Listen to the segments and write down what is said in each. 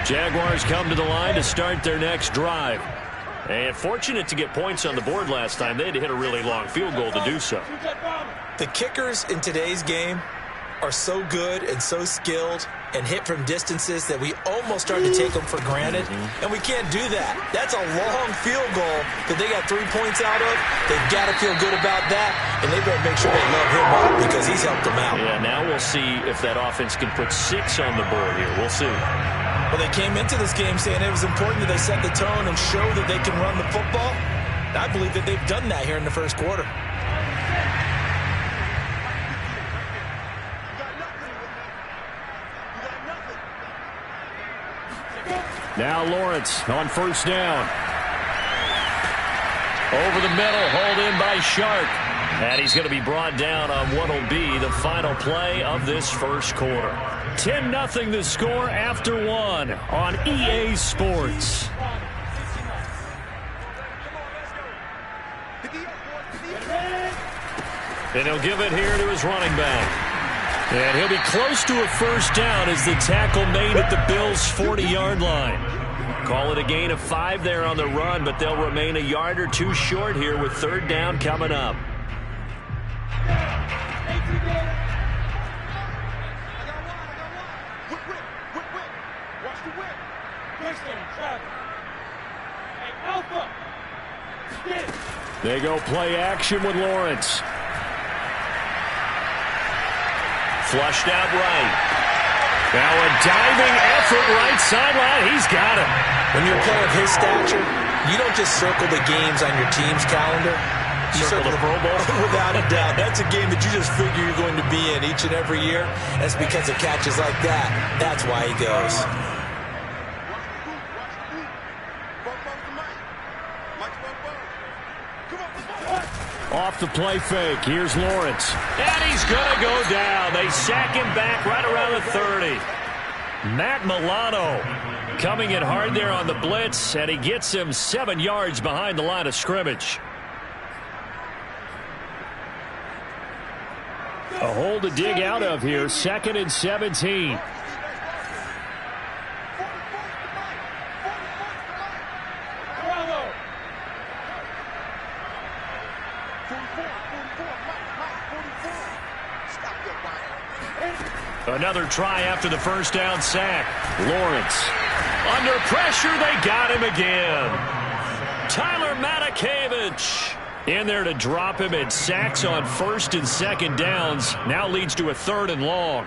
Jaguars come to the line to start their next drive. And fortunate to get points on the board last time. They had to hit a really long field goal to do so. The kickers in today's game are so good and so skilled and hit from distances that we almost start to take them for granted. And we can't do that. That's a long field goal that they got 3 points out of. They've got to feel good about that, and they better make sure they love him up because he's helped them out. Yeah, now we'll see if that offense can put 6 on the board here. We'll see. Well, they came into this game saying it was important that they set the tone and show that they can run the football. I believe that they've done that here in the first quarter. Now Lawrence on first down. Over the middle, hauled in by Shark. And he's going to be brought down on what will be the final play of this first quarter. 10-0 the score after 1 on EA Sports. And he'll give it here to his running back. And he'll be close to a first down as the tackle made at the Bills' 40-yard line. Call it a gain of 5 there on the run, but they'll remain a yard or 2 short here with third down coming up. They go play action with Lawrence. Flushed out right. Now a diving effort right sideline. He's got him. When you're a player of his stature, you don't just circle the games on your team's calendar. You circle the Pro Bowl. Without a doubt. That's a game that you just figure you're going to be in each and every year. That's because of catches like that. That's why he goes. Off the play fake. Here's Lawrence. And he's going to go down. They sack him back right around the 30. Matt Milano coming in hard there on the blitz, and he gets him 7 yards behind the line of scrimmage. A hole to dig out of here. 2nd and 17. Another try after the first down sack. Lawrence. Under pressure, they got him again. Tyler Matakevich in there to drop him, and sacks on 1st and 2nd downs. Now leads to a 3rd and long.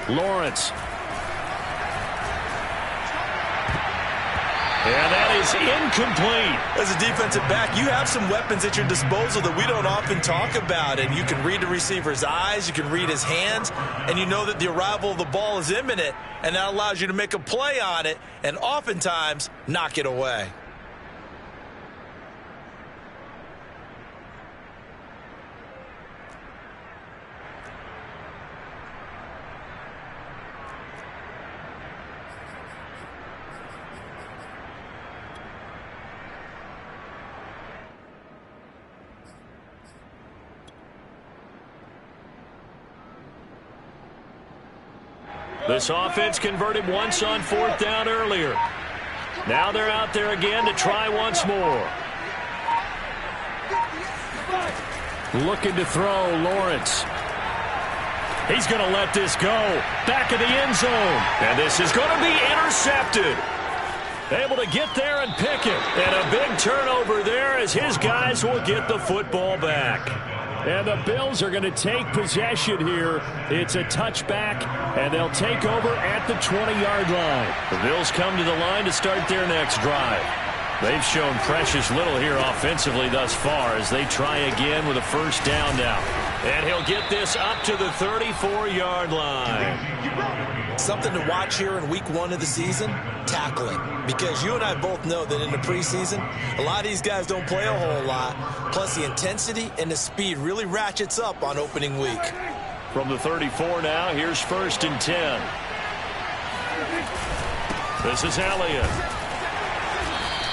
Lawrence. And that is incomplete. As a defensive back, you have some weapons at your disposal that we don't often talk about. And you can read the receiver's eyes, you can read his hands, and you know that the arrival of the ball is imminent. And that allows you to make a play on it and oftentimes knock it away. This offense converted once on 4th down earlier. Now they're out there again to try once more. Looking to throw, Lawrence. He's going to let this go. Back of the end zone. And this is going to be intercepted. Able to get there and pick it. And a big turnover there as his guys will get the football back. And the Bills are going to take possession here. It's a touchback, and they'll take over at the 20-yard line. The Bills come to the line to start their next drive. They've shown precious little here offensively thus far as they try again with a first down now. And he'll get this up to the 34-yard line. Something to watch here in week 1 of the season, tackling. Because you and I both know that in the preseason, a lot of these guys don't play a whole lot. Plus, the intensity and the speed really ratchets up on opening week. From the 34 now, here's 1st and 10. This is Elliott.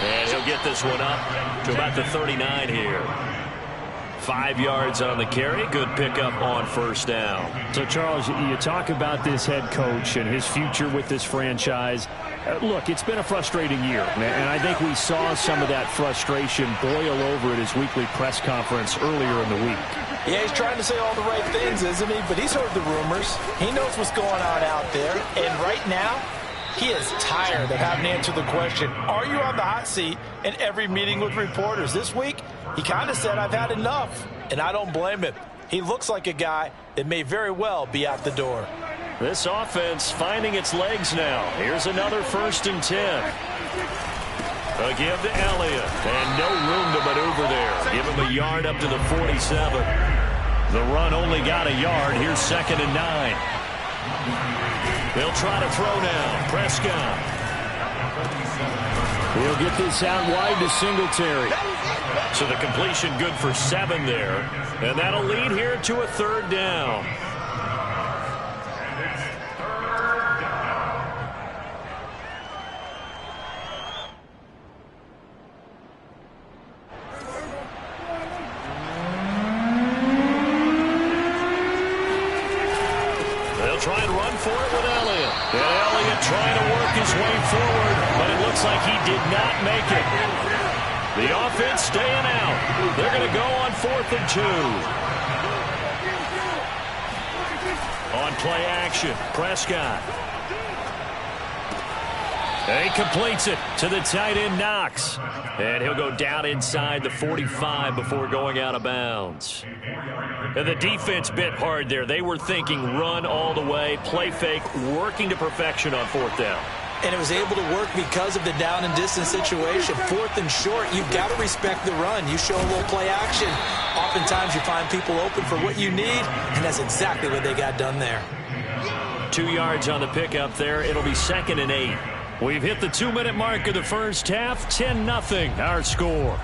And he'll get this one up to about the 39 here. 5 yards on the carry. Good pickup on 1st down. So, Charles, you talk about this head coach and his future with this franchise. Look, it's been a frustrating year, and I think we saw some of that frustration boil over at his weekly press conference earlier in the week. Yeah, he's trying to say all the right things, isn't he? But he's heard the rumors. He knows what's going on out there. And right now, he is tired of having to answer the question, are you on the hot seat in every meeting with reporters? This week, he kind of said, I've had enough. And I don't blame him. He looks like a guy that may very well be out the door. This offense finding its legs now. Here's another 1st and 10. A give to Elliott. And no room to maneuver there. Give him a yard up to the 47. The run only got a yard. Here's 2nd and 9. They'll try to throw now. Prescott. He'll get this out wide to Singletary. So the completion good for 7 there. And that'll lead here to a 3rd down. Try and run for it with Elliott. And Elliott trying to work his way forward, but it looks like he did not make it. The offense staying out. They're going to go on 4th and 2. On play action, Prescott. And he completes it to the tight end, Knox. And he'll go down inside the 45 before going out of bounds. And the defense bit hard there. They were thinking run all the way, play fake, working to perfection on 4th down. And it was able to work because of the down and distance situation. 4th and short, you've got to respect the run. You show a little play action. Oftentimes you find people open for what you need, and that's exactly what they got done there. 2 yards on the pickup there. It'll be 2nd and 8. We've hit the 2-minute mark of the first half. 10-0 our score.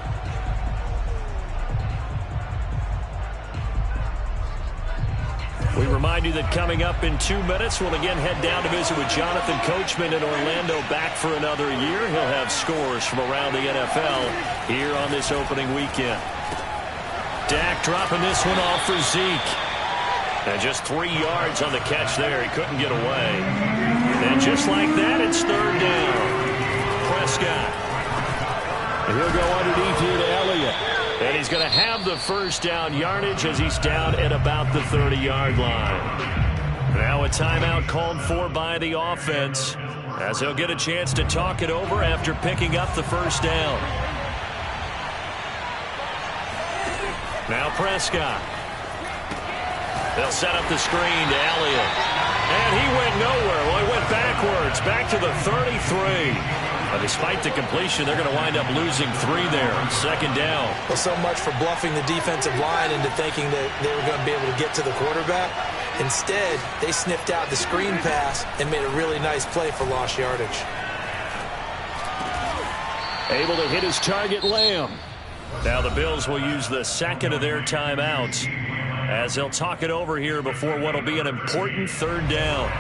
We remind you that coming up in 2 minutes, we'll again head down to visit with Jonathan Coachman in Orlando, back for another year. He'll have scores from around the NFL here on this opening weekend. Dak dropping this one off for Zeke. And just 3 yards on the catch there. He couldn't get away. And just like that, it's 3rd down. Prescott. And he'll go underneath here to Elliott. And he's going to have the 1st down yardage as he's down at about the 30-yard line. Now a timeout called for by the offense as he'll get a chance to talk it over after picking up the 1st down. Now Prescott. They'll set up the screen to Elliott. And he went nowhere. Well, he went backwards, back to the 33. But despite the completion, they're going to wind up losing 3 there. 2nd down. Well, so much for bluffing the defensive line into thinking that they were going to be able to get to the quarterback. Instead, they sniffed out the screen pass and made a really nice play for lost yardage. Able to hit his target, Lamb. Now the Bills will use the 2nd of their timeouts as they'll talk it over here before what will be an important 3rd down.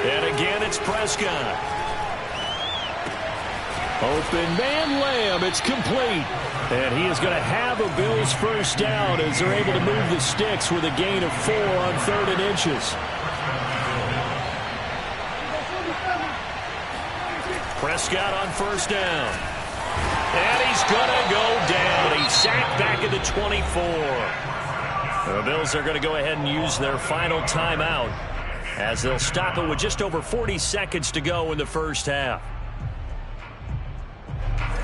And again, it's Prescott. Open man, Lamb. It's complete. And he is going to have a Bills 1st down as they're able to move the sticks with a gain of 4 on 3rd and inches. Prescott on 1st down. And he's going to go down. He's sacked back at the 24. The Bills are going to go ahead and use their final timeout as they'll stop it with just over 40 seconds to go in the first half.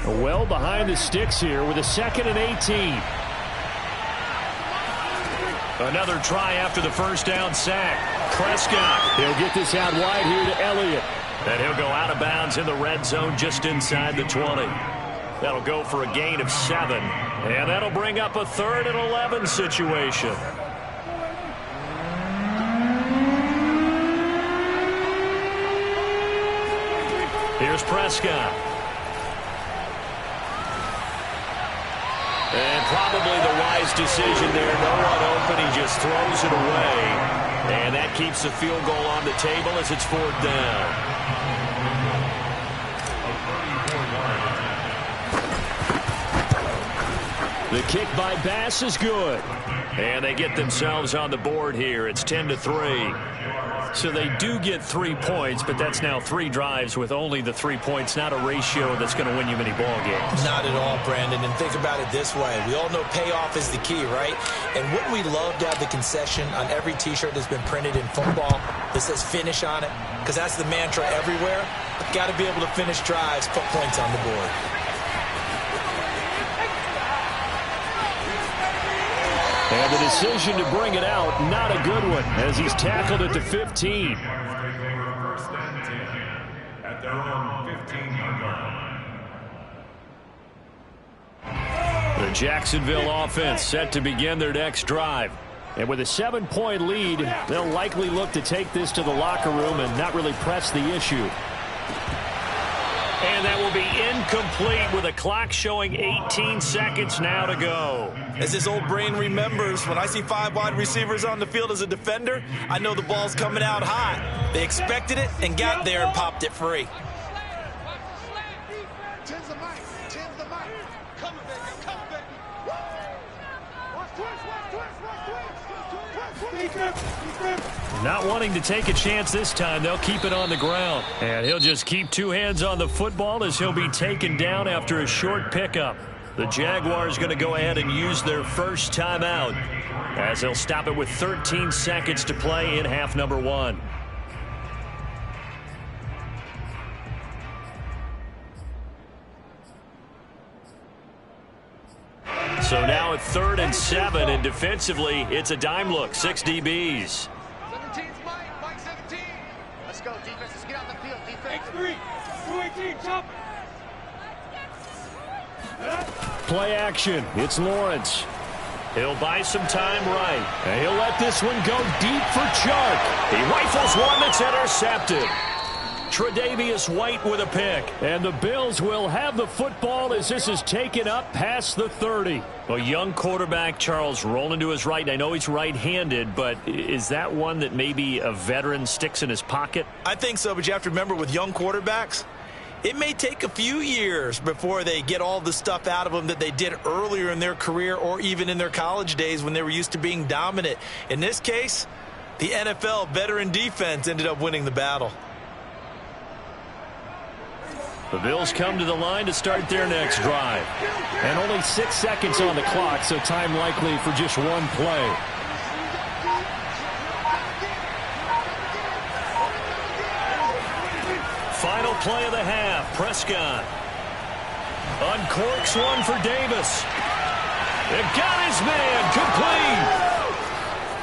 Well behind the sticks here with a 2nd and 18. Another try after the first down sack. Prescott. He'll get this out wide here to Elliott. And he'll go out of bounds in the red zone just inside the 20. That'll go for a gain of 7. And that'll bring up a 3rd and 11 situation. Here's Prescott. And probably the wise decision there. No one open. He just throws it away. And that keeps the field goal on the table as it's 4th down. The kick by Bass is good. And they get themselves on the board here. It's 10-3. So they do get 3 points, but that's now 3 drives with only the 3 points, not a ratio that's going to win you many ball games. Not at all, Brandon. And think about it this way. We all know payoff is the key, right? And wouldn't we love to have the concession on every T-shirt that's been printed in football that says finish on it? Because that's the mantra everywhere. Got to be able to finish drives, put points on the board. And the decision to bring it out, not a good one, as he's tackled at the 15. At their own 15-yard line. The Jacksonville offense set to begin their next drive. And with a 7-point lead, they'll likely look to take this to the locker room and not really press the issue. And that will be incomplete with a clock showing 18 seconds now to go. As this old brain remembers, when I see 5 wide receivers on the field as a defender, I know the ball's coming out hot. They expected it and got there and popped it free. Not wanting to take a chance this time, they'll keep it on the ground. And he'll just keep 2 hands on the football as he'll be taken down after a short pickup. The Jaguars going to go ahead and use their first timeout as they'll stop it with 13 seconds to play in half number 1. So now at 3rd and 7, and defensively, it's a dime look. 6 DBs. 17's Mike 17. Let's go, defense. Let's get on the field, defense. X3, 218, jump. Play action. It's Lawrence. He'll buy some time right. And he'll let this one go deep for Chark. He rifles one that's intercepted. Tre'Davious White with a pick. And the Bills will have the football as this is taken up past the 30. A young quarterback, Charles, rolling to his right. I know he's right-handed, but is that one that maybe a veteran sticks in his pocket? I think so, but you have to remember with young quarterbacks, it may take a few years before they get all the stuff out of them that they did earlier in their career or even in their college days when they were used to being dominant. In this case, the NFL veteran defense ended up winning the battle. The Bills come to the line to start their next drive. And only 6 seconds on the clock, so time likely for just one play. Final play of the half. Prescott uncorks one for Davis. It got his man complete.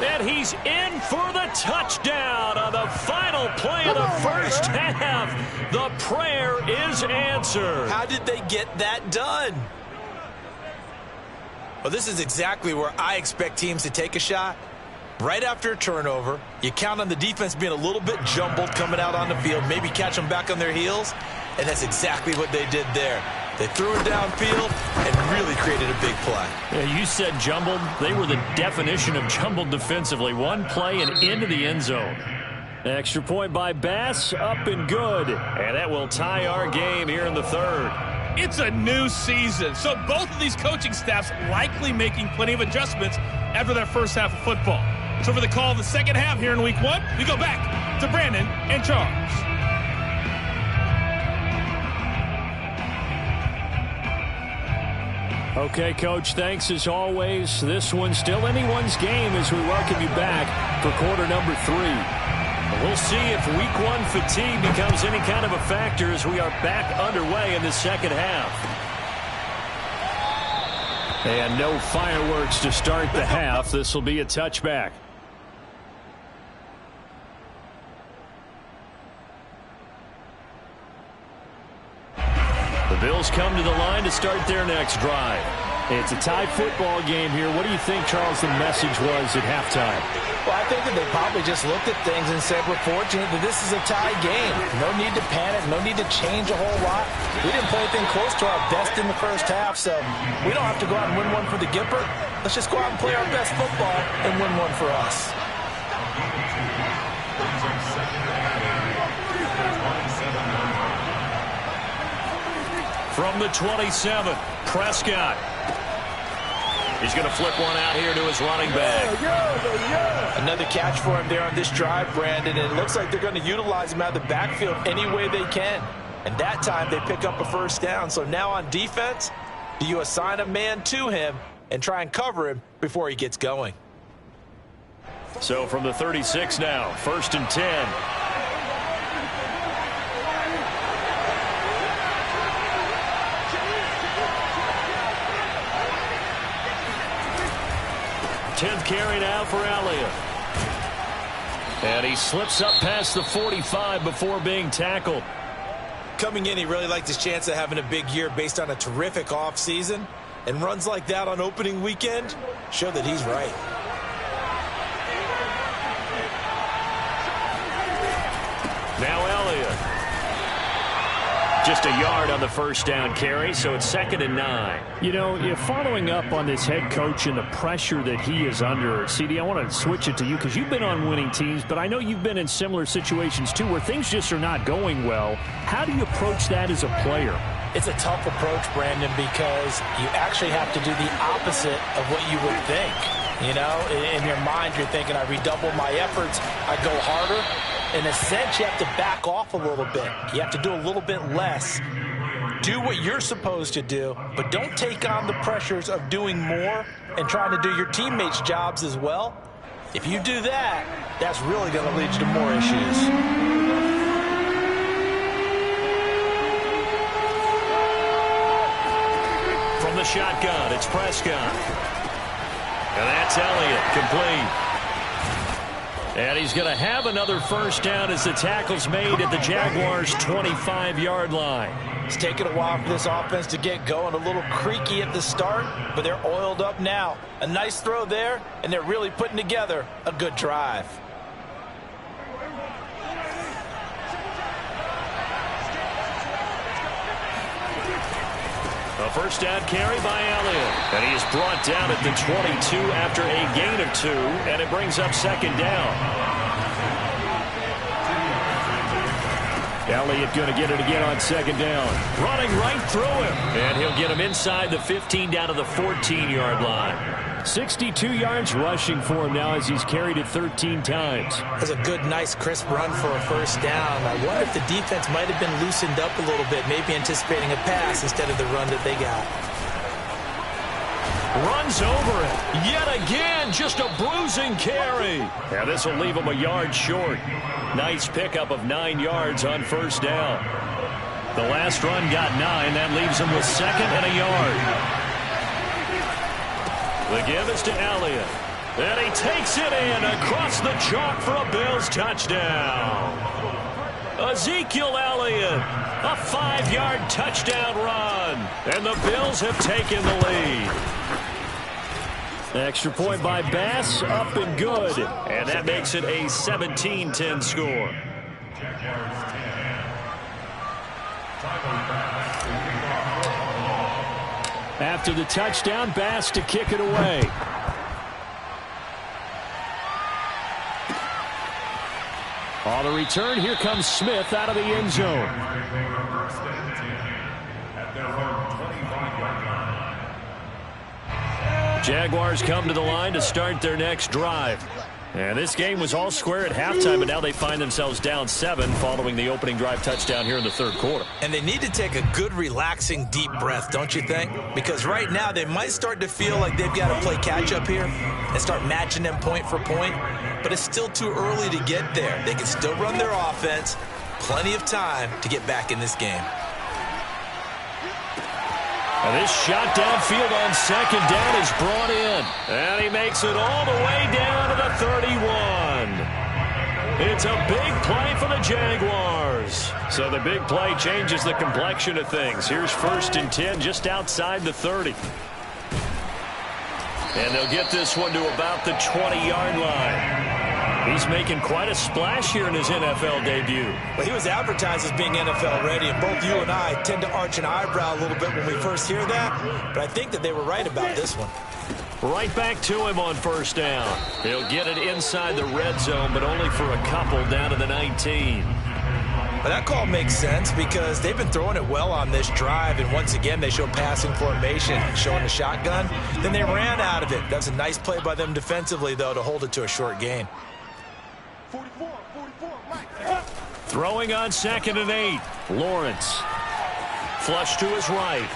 And he's in for the touchdown on the final play of the first half. The prayer is answered. How did they get that done? Well, this is exactly where I expect teams to take a shot. Right after a turnover, you count on the defense being a little bit jumbled coming out on the field, maybe catch them back on their heels, and that's exactly what they did there. They threw it downfield and really created a big play. Yeah, you said jumbled. They were the definition of jumbled defensively. One play and into the end zone. Extra point by Bass, up and good. And that will tie our game here in the 3rd. It's a new season, so both of these coaching staffs likely making plenty of adjustments after their first half of football. So for the call of the second half here in Week 1, we go back to Brandon and Charles. Okay, Coach, thanks as always. This one's still anyone's game as we welcome you back for quarter number 3. We'll see if Week 1 fatigue becomes any kind of a factor as we are back underway in the second half. And no fireworks to start the half. This will be a touchback. The Bills come to the line to start their next drive. It's a tie football game here. What do you think, Charles, the message was at halftime? Well, I think that they probably just looked at things and said, we're fortunate that this is a tie game. No need to panic. No need to change a whole lot. We didn't play anything close to our best in the first half, so we don't have to go out and win one for the Gipper. Let's just go out and play our best football and win one for us. From the 27, Prescott. He's going to flip one out here to his running back. Another catch for him there on this drive, Brandon, and it looks like they're going to utilize him out of the backfield any way they can. And that time they pick up a first down. So now on defense, do you assign a man to him and try and cover him before he gets going? So from the 36 now, 1st and 10. Tenth carry now for Elliott. And he slips up past the 45 before being tackled. Coming in, he really liked his chance of having a big year based on a terrific offseason. And runs like that on opening weekend show that he's right. Now Elliott. Just a yard on the first down carry, so it's 2nd and 9. You know, you're following up on this head coach and the pressure that he is under. CD, I want to switch it to you because you've been on winning teams, but I know you've been in similar situations too where things just are not going well. How do you approach that as a player? It's a tough approach, Brandon, because you actually have to do the opposite of what you would think. You know, in your mind, you're thinking, I redouble my efforts, I go harder. In a sense, you have to back off a little bit. You have to do a little bit less. Do what you're supposed to do, but don't take on the pressures of doing more and trying to do your teammates' jobs as well. If you do that, that's really going to lead you to more issues. From the shotgun, it's Prescott. And that's Elliott, complete. And he's going to have another first down as the tackle's made at the Jaguars' 25-yard line. It's taken a while for this offense to get going. A little creaky at the start, but they're oiled up now. A nice throw there, and they're really putting together a good drive. A first down carry by Elliott. And he is brought down at the 22 after a gain of 2, and it brings up 2nd down. Elliott going to get it again on 2nd down. Running right through him. And he'll get him inside the 15 down to the 14-yard line. 62 yards rushing for him now as he's carried it 13 times. That's a good, nice, crisp run for a first down. I wonder if the defense might have been loosened up a little bit, maybe anticipating a pass instead of the run that they got. Runs over it. Yet again, just a bruising carry. Yeah, this will leave him a yard short. Nice pickup of 9 yards on first down. The last run got 9. That leaves him with 2nd and a yard. The give is to Elliott. And he takes it in across the chalk for a Bills touchdown. Ezekiel Elliott, a 5-yard touchdown run. And the Bills have taken the lead. Extra point by Bass, up and good. And that makes it a 17-10 score. After the touchdown, Bass to kick it away. On the return, here comes Smith out of the end zone. Jaguars come to the line to start their next drive. And this game was all square at halftime, but now they find themselves down 7 following the opening drive touchdown here in the third quarter. And they need to take a good, relaxing, deep breath, don't you think? Because right now they might start to feel like they've got to play catch-up here and start matching them point for point. But it's still too early to get there. They can still run their offense. Plenty of time to get back in this game. And this shot downfield on 2nd down is brought in. And he makes it all the way down to the 31. It's a big play for the Jaguars. So the big play changes the complexion of things. Here's 1st and 10 just outside the 30. And they'll get this one to about the 20-yard line. He's making quite a splash here in his NFL debut. Well, he was advertised as being NFL ready, and both you and I tend to arch an eyebrow a little bit when we first hear that, but I think that they were right about this one. Right back to him on first down. He'll get it inside the red zone, but only for a couple down to the 19. But that call makes sense because they've been throwing it well on this drive, and once again they show passing formation, showing the shotgun. Then they ran out of it. That's a nice play by them defensively, though, to hold it to a short gain. 44, Mike. Throwing on 2nd and 8. Lawrence. Flush to his right.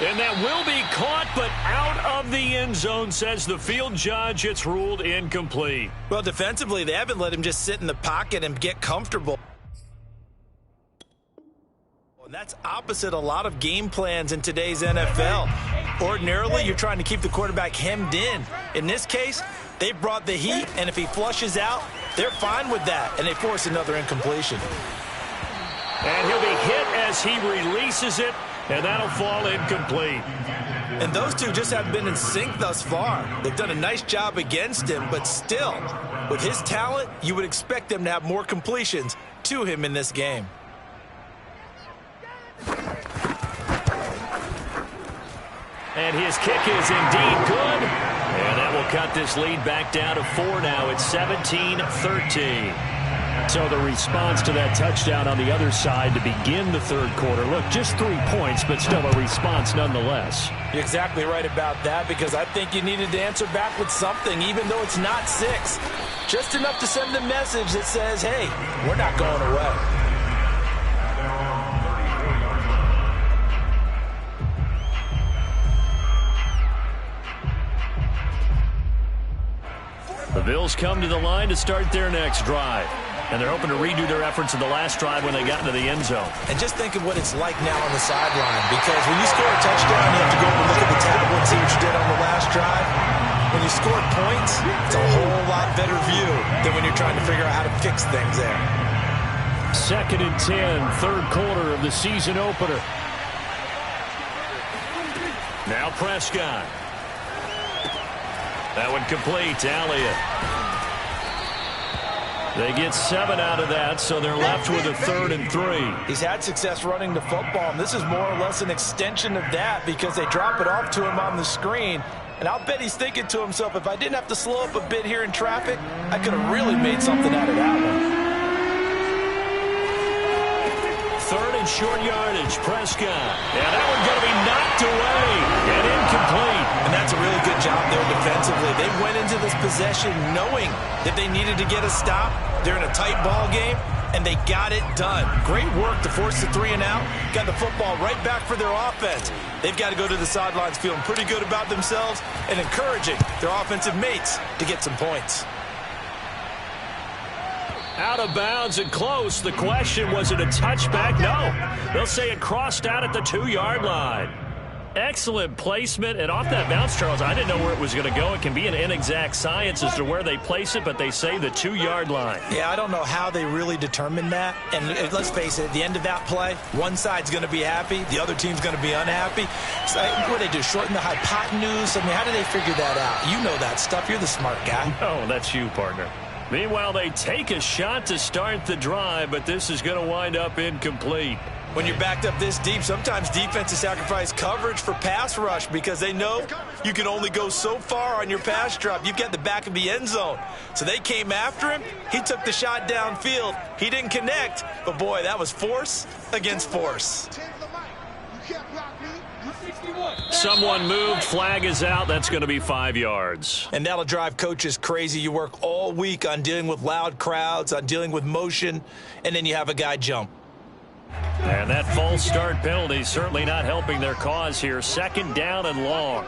And that will be caught, but out of the end zone, says the field judge. It's ruled incomplete. Well, defensively, they haven't let him just sit in the pocket and get comfortable. And that's opposite a lot of game plans in today's NFL. Ordinarily, you're trying to keep the quarterback hemmed in. In this case, they brought the heat, and if he flushes out, they're fine with that, and they force another incompletion. And he'll be hit as he releases it, and that'll fall incomplete. And those two just haven't been in sync thus far. They've done a nice job against him, but still, with his talent, you would expect them to have more completions to him in this game. And his kick is indeed good. And that will cut this lead back down to 4 now. It's 17-13. So the response to that touchdown on the other side to begin the third quarter. Look, just 3 points, but still a response nonetheless. You're exactly right about that, because I think you needed to answer back with something, even though it's not 6. Just enough to send a message that says, hey, we're not going away. The Bills come to the line to start their next drive. And they're hoping to redo their efforts in the last drive when they got into the end zone. And just think of what it's like now on the sideline, because when you score a touchdown, you have to go over and look at the tablet and see what you did on the last drive. When you scored points, it's a whole lot better view than when you're trying to figure out how to fix things there. 2nd and 10, third quarter of the season opener. Now Prescott. That one complete to Elliott. They get 7 out of that, so they're left with a 3rd and 3. He's had success running the football, and this is more or less an extension of that because they drop it off to him on the screen. And I'll bet he's thinking to himself, if I didn't have to slow up a bit here in traffic, I could have really made something out of that one. 3rd and short yardage, Prescott. And that one going to be knocked away and incomplete. And that's a really good job there defensively. They went into this possession knowing that they needed to get a stop. They're in a tight ball game, and they got it done. Great work to force the 3 and out. Got the football right back for their offense. They've got to go to the sidelines feeling pretty good about themselves and encouraging their offensive mates to get some points. Out of bounds and close. The question, was it a touchback? No. They'll say it crossed out at the 2-yard line. Excellent placement. And off that bounce, Charles, I didn't know where it was going to go. It can be an inexact science as to where they place it, but they say the 2-yard line. Yeah, I don't know how they really determined that. And let's face it, at the end of that play, one side's going to be happy, the other team's going to be unhappy. So, what do they do, shorten the hypotenuse? I mean, how do they figure that out? You know that stuff. You're the smart guy. Oh, that's you, partner. Meanwhile, they take a shot to start the drive, but this is going to wind up incomplete. When you're backed up this deep, sometimes defenses sacrifice coverage for pass rush because they know you can only go so far on your pass drop. You've got the back of the end zone. So they came after him. He took the shot downfield. He didn't connect, but boy, that was force against force. Someone moved. Flag is out. That's going to be 5 yards. And that'll drive coaches crazy. You work all week on dealing with loud crowds, on dealing with motion, and then you have a guy jump. And that false start penalty certainly not helping their cause here. 2nd down and long.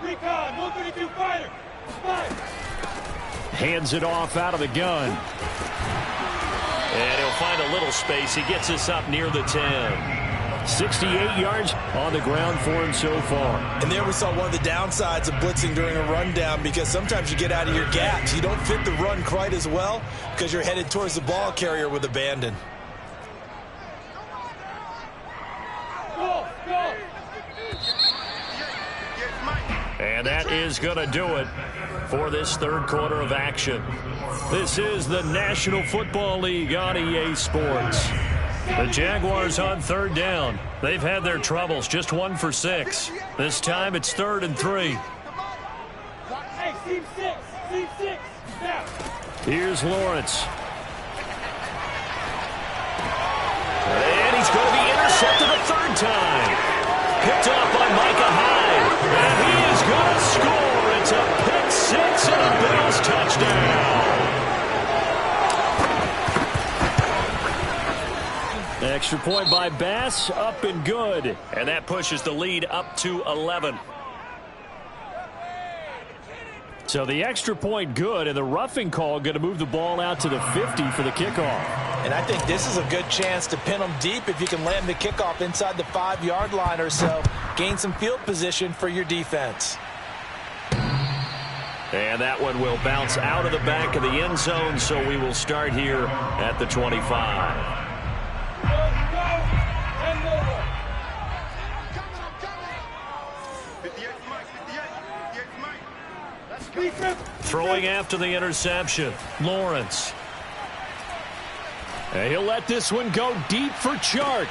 Recon, 132 fighter. Hands it off out of the gun. And he'll find a little space. He gets us up near the 10. 68 yards on the ground for him so far. And there we saw one of the downsides of blitzing during a rundown, because sometimes you get out of your gaps. You don't fit the run quite as well because you're headed towards the ball carrier with abandon. And that is going to do it for this third quarter of action. This is the National Football League on EA Sports. The Jaguars on third down. They've had their troubles, just 1 for 6. This time it's 3rd and 3. Hey, team 6, now. Here's Lawrence. And he's going to be intercepted a 3rd time. Picked off by Micah Hyde. And he is going to score. It's a pick 6 and a Bills touchdown. Extra point by Bass, up and good. And that pushes the lead up to 11. So the extra point good, and the roughing call going to move the ball out to the 50 for the kickoff. And I think this is a good chance to pin them deep if you can land the kickoff inside the 5-yard line or so. Gain some field position for your defense. And that one will bounce out of the back of the end zone, so we will start here at the 25. Throwing after the interception, Lawrence. And he'll let this one go deep for Chark.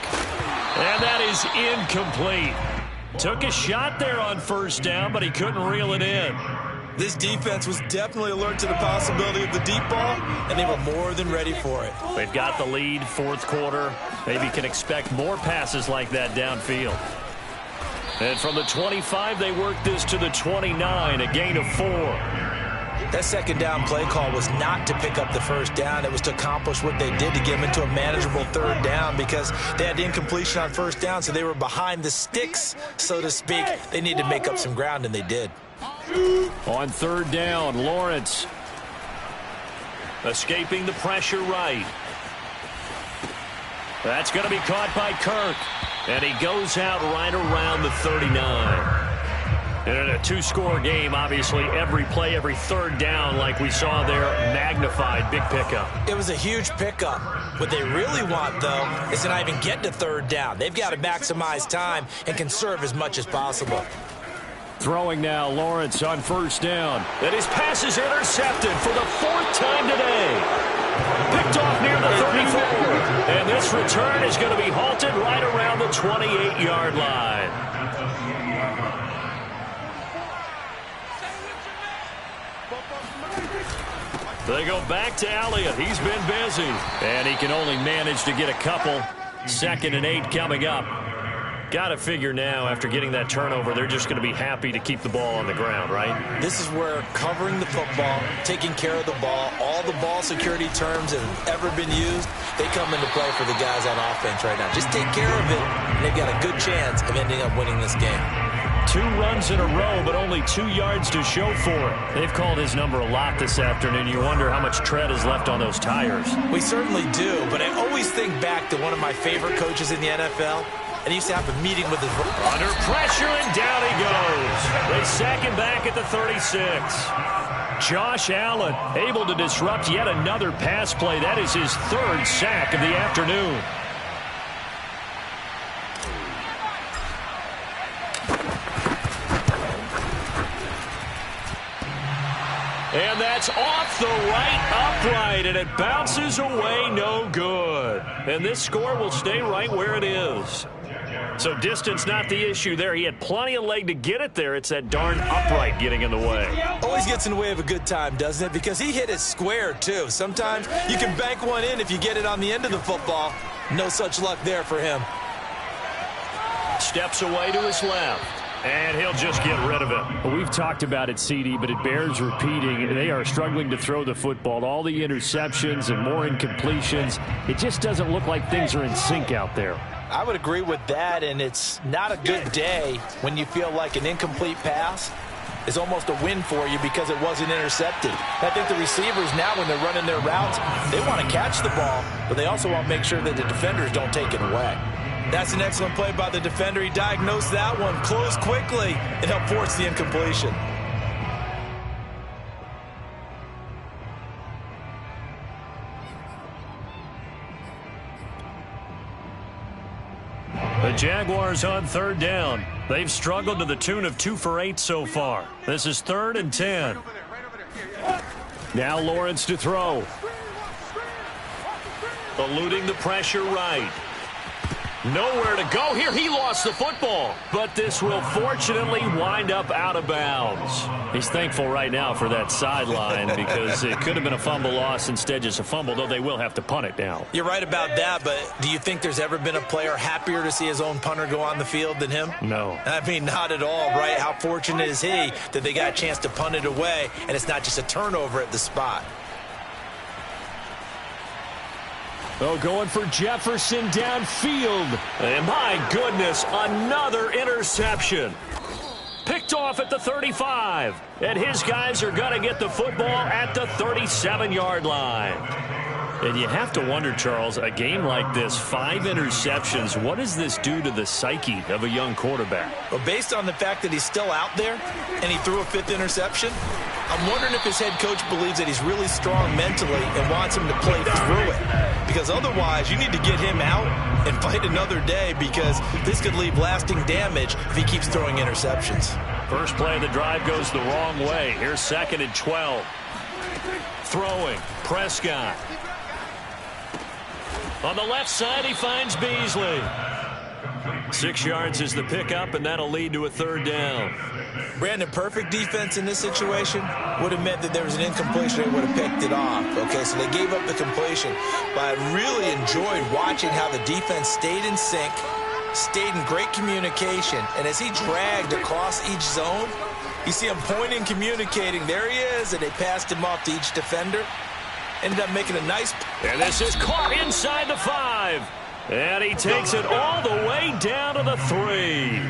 And that is incomplete. Took a shot there on 1st down, but he couldn't reel it in. This defense was definitely alert to the possibility of the deep ball, and they were more than ready for it. They've got the lead, 4th quarter. Maybe can expect more passes like that downfield. And from the 25, they work this to the 29, a gain of 4. That 2nd down play call was not to pick up the 1st down. It was to accomplish what they did to get them into a manageable 3rd down, because they had the incompletion on 1st down, so they were behind the sticks, so to speak. They needed to make up some ground, and they did. On 3rd down, Lawrence. Escaping the pressure right. That's going to be caught by Kirk. And he goes out right around the 39. And in a 2-score game, obviously, every play, every 3rd down, like we saw there, magnified. Big pickup. It was a huge pickup. What they really want, though, is to not even get to 3rd down. They've got to maximize time and conserve as much as possible. Throwing now, Lawrence on 1st down. And his pass is intercepted for the 4th time today. Picked off near the 34. And this return is going to be halted right around the 28-yard line. They go back to Elliott. He's been busy. And he can only manage to get a couple. 2nd and 8 coming up. Got to figure now, after getting that turnover, they're just going to be happy to keep the ball on the ground, right? This is where covering the football, taking care of the ball, all the ball security terms that have ever been used, they come into play for the guys on offense right now. Just take care of it, and they've got a good chance of ending up winning this game. 2 runs in a row, but only 2 yards to show for it. They've called his number a lot this afternoon. You wonder how much tread is left on those tires. We certainly do, but I always think back to one of my favorite coaches in the NFL, and he used to have a meeting with his... Under pressure, and down he goes. They sack him back at the 36. Josh Allen able to disrupt yet another pass play. That is his 3rd sack of the afternoon. And that's off the right upright, and it bounces away, no good. And this score will stay right where it is. So distance not the issue there. He had plenty of leg to get it there. It's that darn upright getting in the way. Always gets in the way of a good time, doesn't it? Because he hit it square, too. Sometimes you can bank one in if you get it on the end of the football. No such luck there for him. Steps away to his left. And he'll just get rid of it. Well, we've talked about it, CD, but it bears repeating. They are struggling to throw the football. All the interceptions and more incompletions. It just doesn't look like things are in sync out there. I would agree with that, and it's not a good day when you feel like an incomplete pass is almost a win for you because it wasn't intercepted. I think the receivers now, when they're running their routes, they want to catch the ball, but they also want to make sure that the defenders don't take it away. That's an excellent play by the defender. He diagnosed that one, closed quickly, and helped force the incompletion. The Jaguars on third down. They've struggled to the tune of 2 for 8 so far. This is 3rd and 10. Now Lawrence to throw. Eluding the pressure right. Nowhere to go here. He lost the football. But this will fortunately wind up out of bounds. He's thankful right now for that sideline because it could have been a fumble loss, instead just a fumble, though they will have to punt it now. You're right about that, but do you think there's ever been a player happier to see his own punter go on the field than him? No. I mean, not at all, right? How fortunate is he that they got a chance to punt it away, and it's not just a turnover at the spot. Oh, going for Jefferson downfield. And my goodness, another interception. Picked off at the 35. And his guys are going to get the football at the 37-yard line. And you have to wonder, Charles, a game like this, 5 interceptions, what does this do to the psyche of a young quarterback? Well, based on the fact that he's still out there and he threw a 5th interception, I'm wondering if his head coach believes that he's really strong mentally and wants him to play through it. Because otherwise, you need to get him out and fight another day, because this could leave lasting damage if he keeps throwing interceptions. First play of the drive goes the wrong way. Here's 2nd and 12. Throwing, Prescott. On the left side, he finds Beasley. 6 yards is the pickup, and that'll lead to a 3rd down. Brandon, perfect defense in this situation would have meant that there was an incompletion. They would have picked it off. Okay, so they gave up the completion. But I really enjoyed watching how the defense stayed in sync, stayed in great communication, and as he dragged across each zone, you see him pointing, communicating. There he is, and they passed him off to each defender. Ended up making a nice... And this is caught inside the 5. And he takes it all the way down to the 3.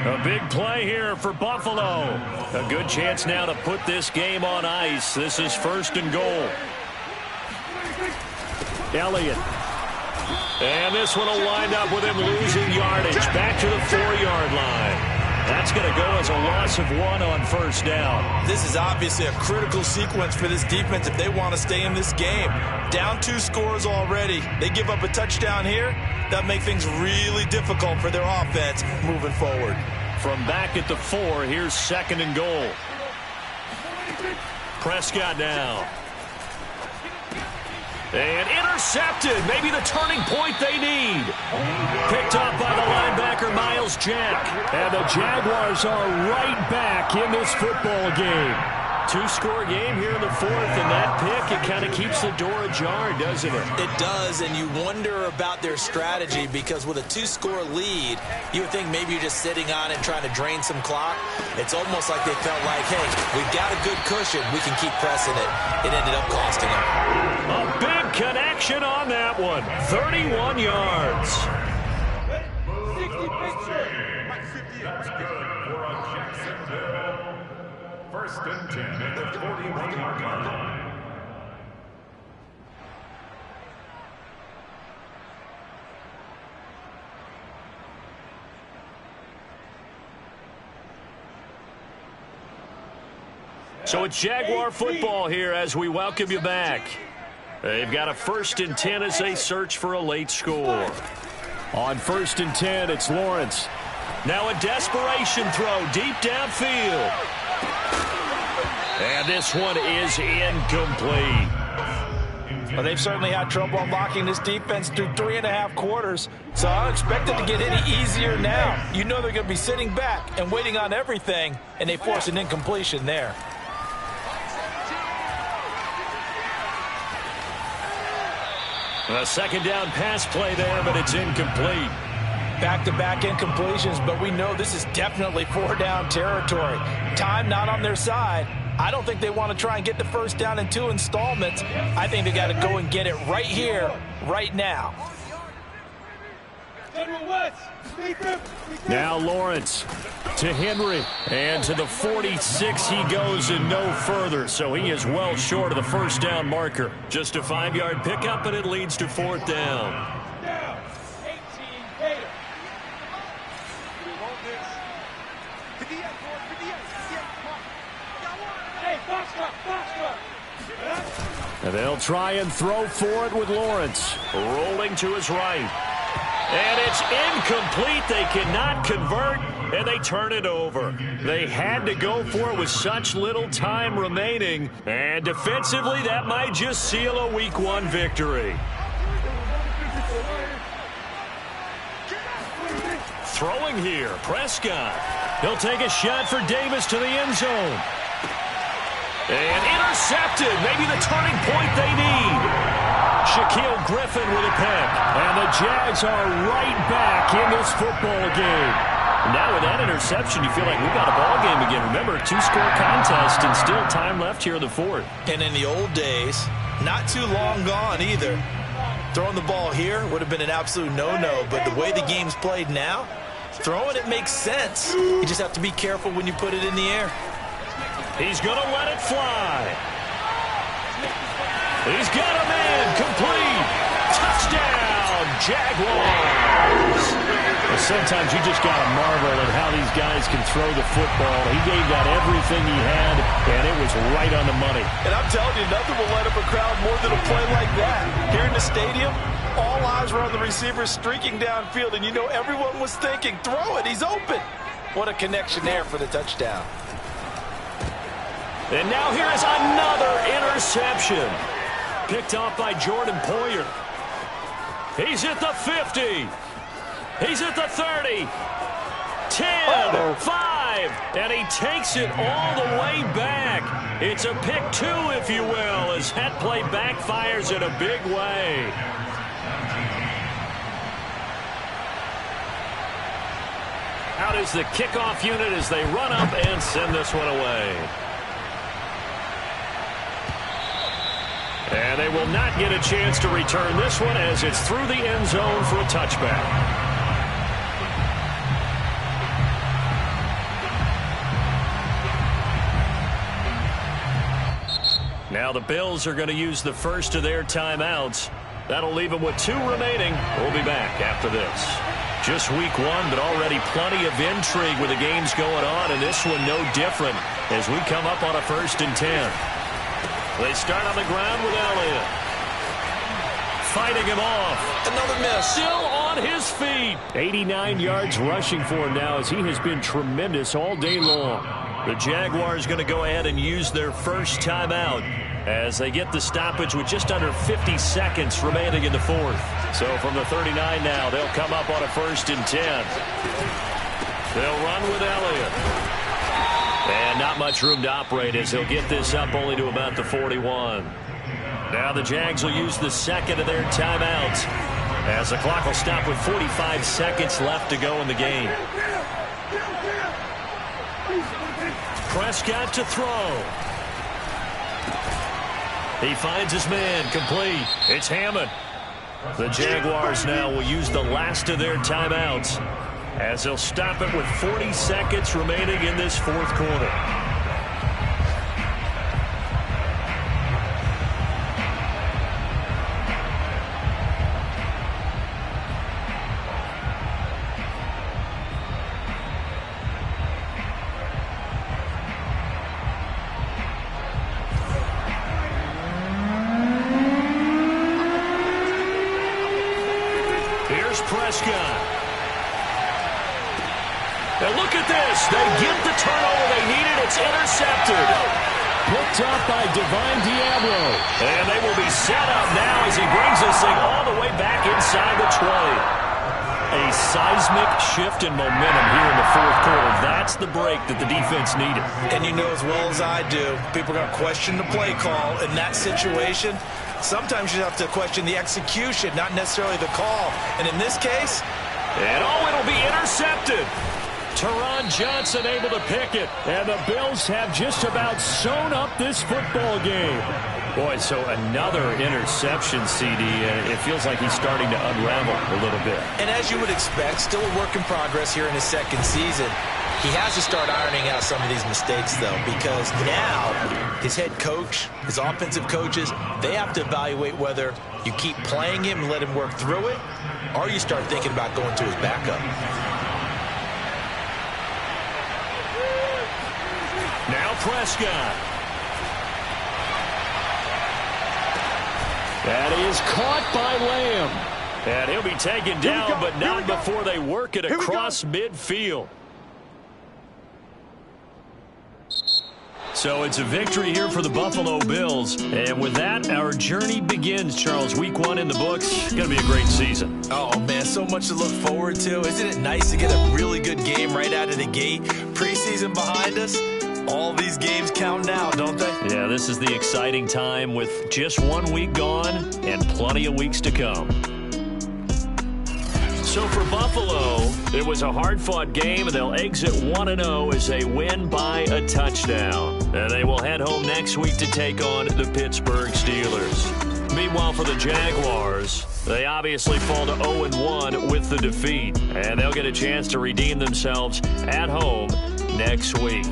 A big play here for Buffalo. A good chance now to put this game on ice. This is 1st and goal. Elliott. And this one will wind up with him losing yardage. Back to the 4-yard line. That's going to go as a loss of 1 on 1st down. This is obviously a critical sequence for this defense if they want to stay in this game. Down 2 scores already. They give up a touchdown here. That make things really difficult for their offense moving forward. From back at the 4, here's 2nd and goal. Prescott now. And intercepted. Maybe the turning point they need. Picked up by the linebacker, Myles Jack. And the Jaguars are right back in this football game. 2-score game here in the 4th, and that pick, it kind of keeps the door ajar, doesn't it? It does, and you wonder about their strategy, because with a 2-score lead, you would think maybe you're just sitting on it trying to drain some clock. It's almost like they felt like, hey, we've got a good cushion. We can keep pressing it. It ended up costing them. A big connection on that one. 31 yards. 60 picture. 1st and 10 at the 41-yard line. So it's Jaguar football here as we welcome you back. They've got a 1st and 10 as they search for a late score. On 1st and 10, it's Lawrence. Now a desperation throw deep downfield. And this one is incomplete. Well, they've certainly had trouble unlocking this defense through 3.5 quarters, so I don't expect it to get any easier now. You know they're going to be sitting back and waiting on everything, and they force an incompletion there. A 2nd down pass play there, but it's incomplete. Back-to-back incompletions, but we know this is definitely 4-down territory. Time not on their side. I don't think they want to try and get the 1st down in 2 installments. I think they got to go and get it right here, right now. Now Lawrence to Henry. And to the 46 he goes and no further. So he is well short of the 1st down marker. Just a 5-yard pickup, and it leads to 4th down. 18 Gators. And they'll try and throw for it with Lawrence. Rolling to his right. And it's incomplete. They cannot convert, and they turn it over. They had to go for it with such little time remaining. And defensively, that might just seal a Week 1 victory. Throwing here, Prescott. He'll take a shot for Davis to the end zone. And intercepted. Maybe the turning point they need. Shaquille Griffin with a pick. And the Jags are right back in this football game. Now with that interception, you feel like we've got a ball game again. Remember, 2-score contest and still time left here in the fourth. And in the old days, not too long gone either. Throwing the ball here would have been an absolute no-no. But the way the game's played now, throwing it makes sense. You just have to be careful when you put it in the air. He's going to let it fly. He's got a man complete. Touchdown, Jaguars. Well, sometimes you just got to marvel at how these guys can throw the football. He gave that everything he had, and it was right on the money. And I'm telling you, nothing will light up a crowd more than a play like that. Here in the stadium, all eyes were on the receiver streaking downfield, and you know everyone was thinking, throw it, he's open. What a connection there for the touchdown. And now here is another interception. Picked off by Jordan Poyer. He's at the 50. He's at the 30. 10, 5, and he takes it all the way back. It's a pick 2, if you will, as that play backfires in a big way. Out is the kickoff unit as they run up and send this one away. And they will not get a chance to return this one as it's through the end zone for a touchback. Now the Bills are going to use the first of their timeouts. That'll leave them with 2 remaining. We'll be back after this. Just Week 1, but already plenty of intrigue with the games going on, and this one no different as we come up on a 1st and 10. They start on the ground with Elliott. Fighting him off. Another miss. Still on his feet. 89 yards rushing for him now as he has been tremendous all day long. The Jaguars going to go ahead and use their first timeout as they get the stoppage with just under 50 seconds remaining in the fourth. So from the 39 now, they'll come up on a 1st and 10. They'll run with Elliott. And not much room to operate as he'll get this up only to about the 41. Now the Jags will use the second of their timeouts as the clock will stop with 45 seconds left to go in the game. Prescott to throw. He finds his man complete. It's Hammond. The Jaguars now will use the last of their timeouts as they'll stop it with 40 seconds remaining in this fourth quarter. Here's Prescott. Now look at this. They get the turnover they needed. It's intercepted. Picked up by Divine Diablo. And they will be set up now as he brings this thing all the way back inside the 20. A seismic shift in momentum here in the fourth quarter. That's the break that the defense needed. And you know as well as I do, people are going to question the play call in that situation. Sometimes you have to question the execution, not necessarily the call. And in this case, and it'll be intercepted. Teron Johnson able to pick it. And the Bills have just about sewn up this football game. Boy, so another interception, CD, and it feels like he's starting to unravel a little bit. And as you would expect, still a work in progress here in his second season. He has to start ironing out some of these mistakes, though, because now his head coach, his offensive coaches, they have to evaluate whether you keep playing him and let him work through it, or you start thinking about going to his backup. Now Prescott. And he is caught by Lamb. And he'll be taken down, but not before they work it across midfield. So it's a victory here for the Buffalo Bills. And with that, our journey begins, Charles. Week 1 in the books. It's going to be a great season. Oh, man, so much to look forward to. Isn't it nice to get a really good game right out of the gate? Preseason behind us. All these games count now, don't they? Yeah, this is the exciting time with just 1 week gone and plenty of weeks to come. So for Buffalo, it was a hard-fought game, and they'll exit 1-0 as they win by a touchdown. And they will head home next week to take on the Pittsburgh Steelers. Meanwhile, for the Jaguars, they obviously fall to 0-1 with the defeat, and they'll get a chance to redeem themselves at home next week.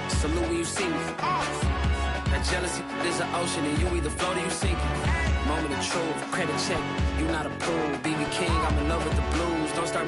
Salute when you see me. That jealousy is an ocean, and you either float or you sink. Moment of truth, credit check. You not approved. BB King, I'm in love with the blues. Don't start